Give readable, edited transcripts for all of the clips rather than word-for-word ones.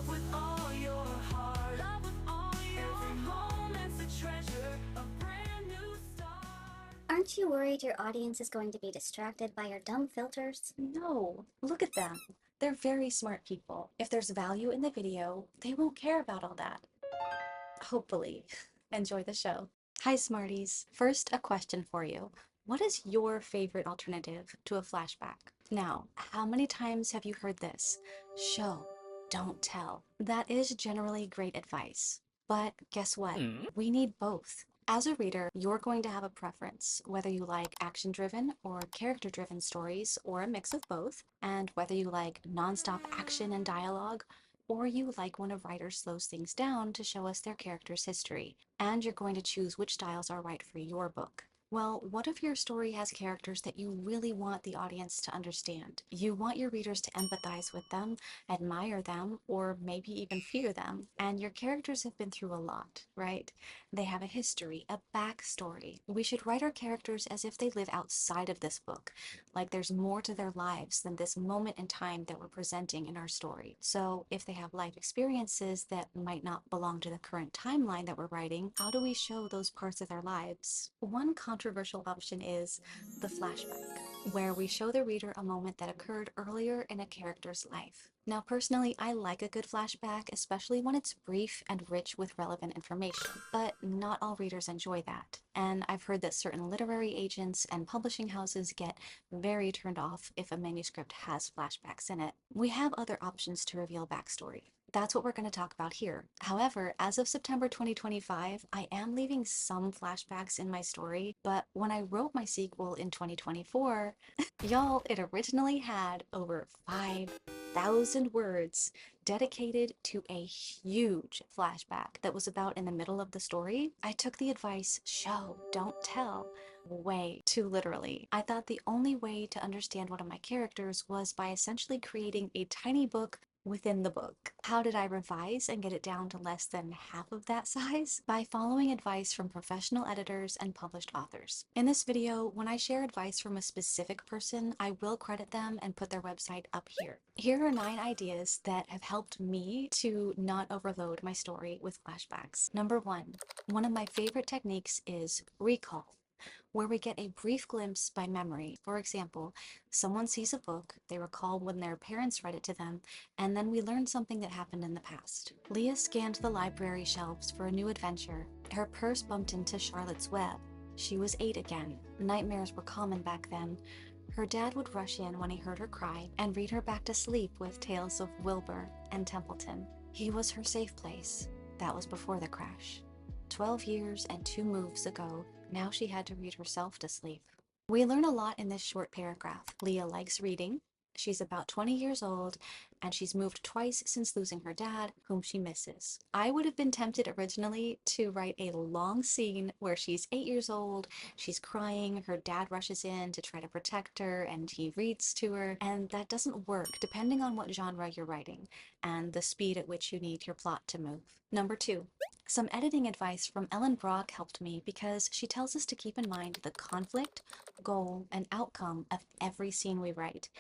Love with all your heart. Love with all your Every moment's a treasure, a brand new start. Aren't you worried your audience is going to be distracted by your dumb filters? No, look at them. They're very smart people. If there's value in the video, they won't care about all that. Hopefully. Enjoy the show. Hi, Smarties. First, a question for you. What is your favorite alternative to a flashback? Now, how many times have you heard this? Show, don't tell. That is generally great advice. But guess what? We need both. As a reader, you're going to have a preference, whether you like action-driven or character-driven stories, or a mix of both, and whether you like nonstop action and dialogue, or you like when a writer slows things down to show us their character's history, and you're going to choose which styles are right for your book. Well, what if your story has characters that you really want the audience to understand? You want your readers to empathize with them, admire them, or maybe even fear them, and your characters have been through a lot, right? They have a history, a backstory. We should write our characters as if they live outside of this book, like there's more to their lives than this moment in time that we're presenting in our story. So if they have life experiences that might not belong to the current timeline that we're writing, how do we show those parts of their lives? One controversial option is the flashback, where we show the reader a moment that occurred earlier in a character's life. Now, personally, I like a good flashback, especially when it's brief and rich with relevant information, but not all readers enjoy that. And I've heard that certain literary agents and publishing houses get very turned off if a manuscript has flashbacks in it. We have other options to reveal backstory. That's what we're going to talk about here. However, as of September 2025, I am leaving some flashbacks in my story, but when I wrote my sequel in 2024, y'all, it originally had over 5,000 words dedicated to a huge flashback that was about in the middle of the story. I took the advice, show, don't tell, way too literally. I thought the only way to understand one of my characters was by essentially creating a tiny book within the book. How did I revise and get it down to less than half of that size? By following advice from professional editors and published authors. In this video, when I share advice from a specific person, I will credit them and put their website up here. Here are 9 ideas that have helped me to not overload my story with flashbacks. Number 1, one of my favorite techniques is recall, where we get a brief glimpse by memory. For example, someone sees a book, they recall when their parents read it to them, and then we learn something that happened in the past. Leah scanned the library shelves for a new adventure. Her purse bumped into Charlotte's Web. She was 8 again. Nightmares were common back then. Her dad would rush in when he heard her cry and read her back to sleep with tales of Wilbur and Templeton. He was her safe place. That was before the crash. 12 years and 2 moves ago, now she had to read herself to sleep. We learn a lot in this short paragraph. Leah likes reading. She's about 20 years old, and she's moved twice since losing her dad, whom she misses. I would have been tempted originally to write a long scene where she's 8 years old, she's crying, her dad rushes in to try to protect her, and he reads to her, and that doesn't work depending on what genre you're writing and the speed at which you need your plot to move. Number 2. Some editing advice from Ellen Brock helped me because she tells us to keep in mind the conflict, goal, and outcome of every scene we write.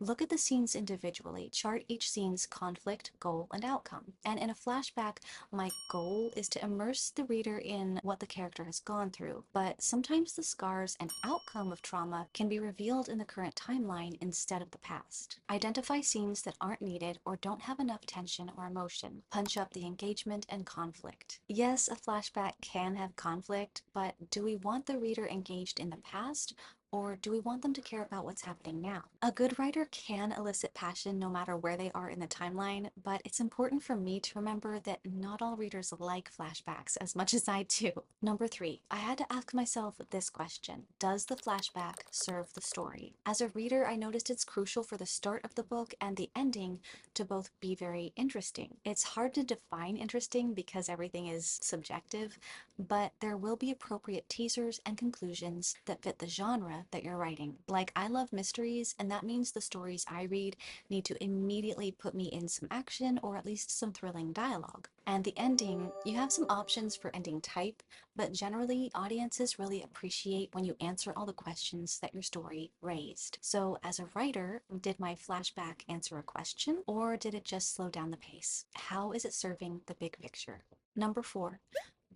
Look at the scenes individually, chart each scene's conflict, goal, and outcome. And in a flashback, my goal is to immerse the reader in what the character has gone through, but sometimes the scars and outcome of trauma can be revealed in the current timeline instead of the past. Identify scenes that aren't needed or don't have enough tension or emotion. Punch up the engagement and conflict. Yes, a flashback can have conflict, but do we want the reader engaged in the past, or do we want them to care about what's happening now? A good writer can elicit passion no matter where they are in the timeline, but it's important for me to remember that not all readers like flashbacks as much as I do. Number 3, I had to ask myself this question: does the flashback serve the story? As a reader, I noticed it's crucial for the start of the book and the ending to both be very interesting. It's hard to define interesting because everything is subjective, but there will be appropriate teasers and conclusions that fit the genre that you're writing. Like, I love mysteries, and that means the stories I read need to immediately put me in some action or at least some thrilling dialogue. And the ending, you have some options for ending type, but generally audiences really appreciate when you answer all the questions that your story raised. So as a writer, did my flashback answer a question, or did it just slow down the pace? How is it serving the big picture? Number 4.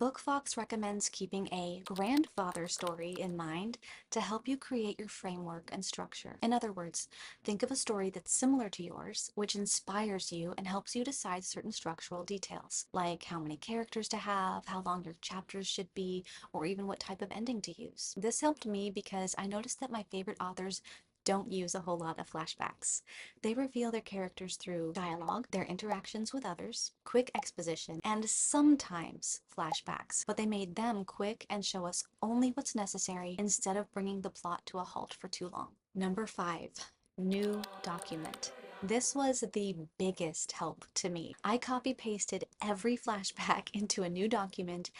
BookFox recommends keeping a grandfather story in mind to help you create your framework and structure. In other words, think of a story that's similar to yours, which inspires you and helps you decide certain structural details, like how many characters to have, how long your chapters should be, or even what type of ending to use. This helped me because I noticed that my favorite authors don't use a whole lot of flashbacks. They reveal their characters through dialogue, their interactions with others, quick exposition, and sometimes flashbacks, but they made them quick and show us only what's necessary instead of bringing the plot to a halt for too long. Number 5. New document. This was the biggest help to me. I copy pasted every flashback into a new document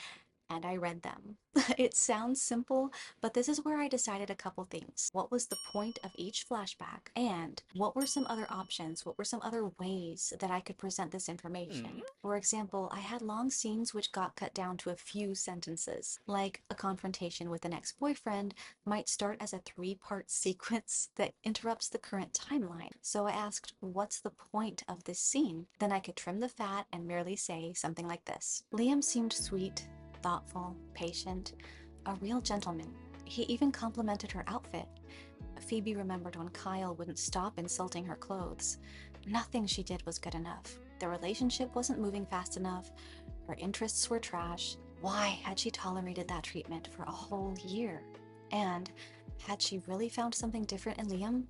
and I read them. It sounds simple, but this is where I decided a couple things. What was the point of each flashback? And what were some other options? What were some other ways that I could present this information? For example, I had long scenes which got cut down to a few sentences, like a confrontation with an ex-boyfriend might start as a 3-part sequence that interrupts the current timeline. So I asked, what's the point of this scene? Then I could trim the fat and merely say something like this. Liam seemed sweet, thoughtful, patient, a real gentleman. He even complimented her outfit. Phoebe remembered when Kyle wouldn't stop insulting her clothes. Nothing she did was good enough. The relationship wasn't moving fast enough. Her interests were trash. Why had she tolerated that treatment for a whole year? And had she really found something different in Liam?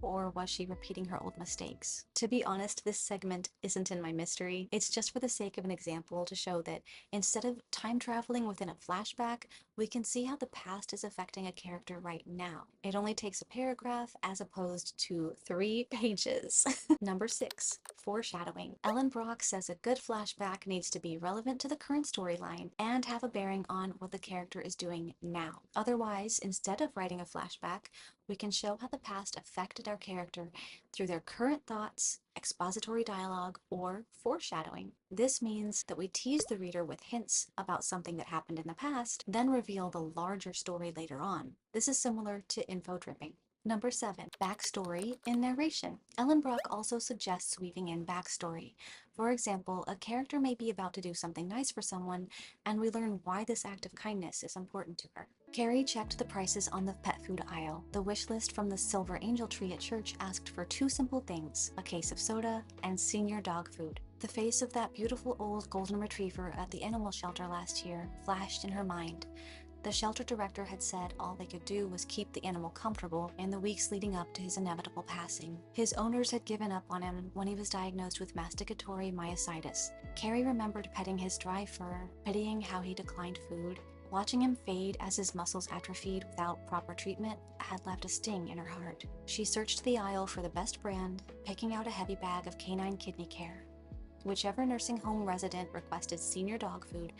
Or was she repeating her old mistakes? To be honest, this segment isn't in my mystery. It's just for the sake of an example to show that instead of time traveling within a flashback, we can see how the past is affecting a character right now. It only takes a paragraph as opposed to 3 pages. Number 6. Foreshadowing. Ellen Brock says a good flashback needs to be relevant to the current storyline and have a bearing on what the character is doing now. Otherwise, instead of writing a flashback, we can show how the past affected our character through their current thoughts, expository dialogue, or foreshadowing. This means that we tease the reader with hints about something that happened in the past, then reveal the larger story later on. This is similar to info dripping. Number 7. Backstory in narration. Ellen Brock also suggests weaving in backstory. For example, a character may be about to do something nice for someone, and we learn why this act of kindness is important to her. Carrie checked the prices on the pet food aisle. The wish list from the Silver Angel Tree at church asked for 2 simple things, a case of soda and senior dog food. The face of that beautiful old golden retriever at the animal shelter last year flashed in her mind. The shelter director had said all they could do was keep the animal comfortable in the weeks leading up to his inevitable passing. His owners had given up on him when he was diagnosed with masticatory myositis. Carrie remembered petting his dry fur, pitying how he declined food. Watching him fade as his muscles atrophied without proper treatment had left a sting in her heart. She searched the aisle for the best brand, picking out a heavy bag of canine kidney care. Whichever nursing home resident requested senior dog food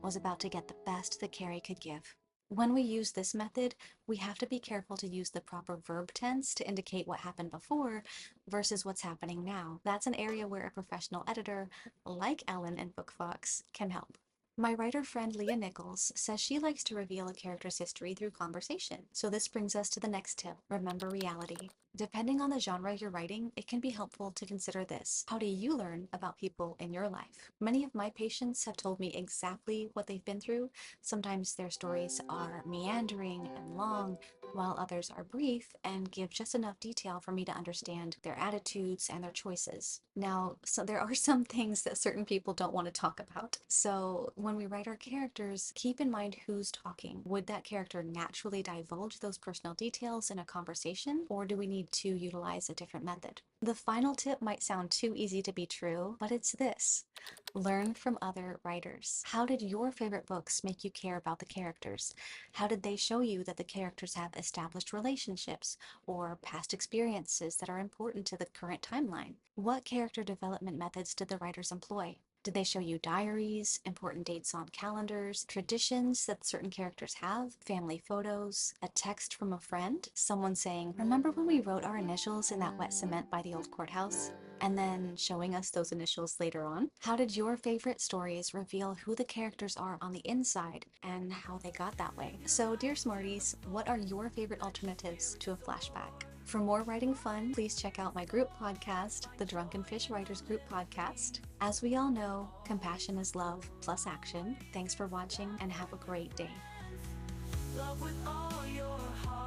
was about to get the best that Carrie could give. When we use this method, we have to be careful to use the proper verb tense to indicate what happened before versus what's happening now. That's an area where a professional editor, like Ellen and BookFox, can help. My writer friend Leah Nichols says she likes to reveal a character's history through conversation. So this brings us to the next tip: remember reality. Depending on the genre you're writing, it can be helpful to consider this. How do you learn about people in your life? Many of my patients have told me exactly what they've been through. Sometimes their stories are meandering and long, while others are brief and give just enough detail for me to understand their attitudes and their choices. Now, so there are some things that certain people don't want to talk about. So when we write our characters, keep in mind who's talking. Would that character naturally divulge those personal details in a conversation, or do we need to utilize a different method? The final tip might sound too easy to be true, but it's this: learn from other writers. How did your favorite books make you care about the characters? How did they show you that the characters have established relationships or past experiences that are important to the current timeline? What character development methods did the writers employ? Did they show you diaries, important dates on calendars, traditions that certain characters have, family photos, a text from a friend, someone saying, "Remember when we wrote our initials in that wet cement by the old courthouse?" And then showing us those initials later on? How did your favorite stories reveal who the characters are on the inside and how they got that way? So, dear Smarties, what are your favorite alternatives to a flashback? For more writing fun, please check out my group podcast, the Drunken Fish Writers Group podcast. As we all know, compassion is love plus action. Thanks for watching and have a great day. Love with all your heart.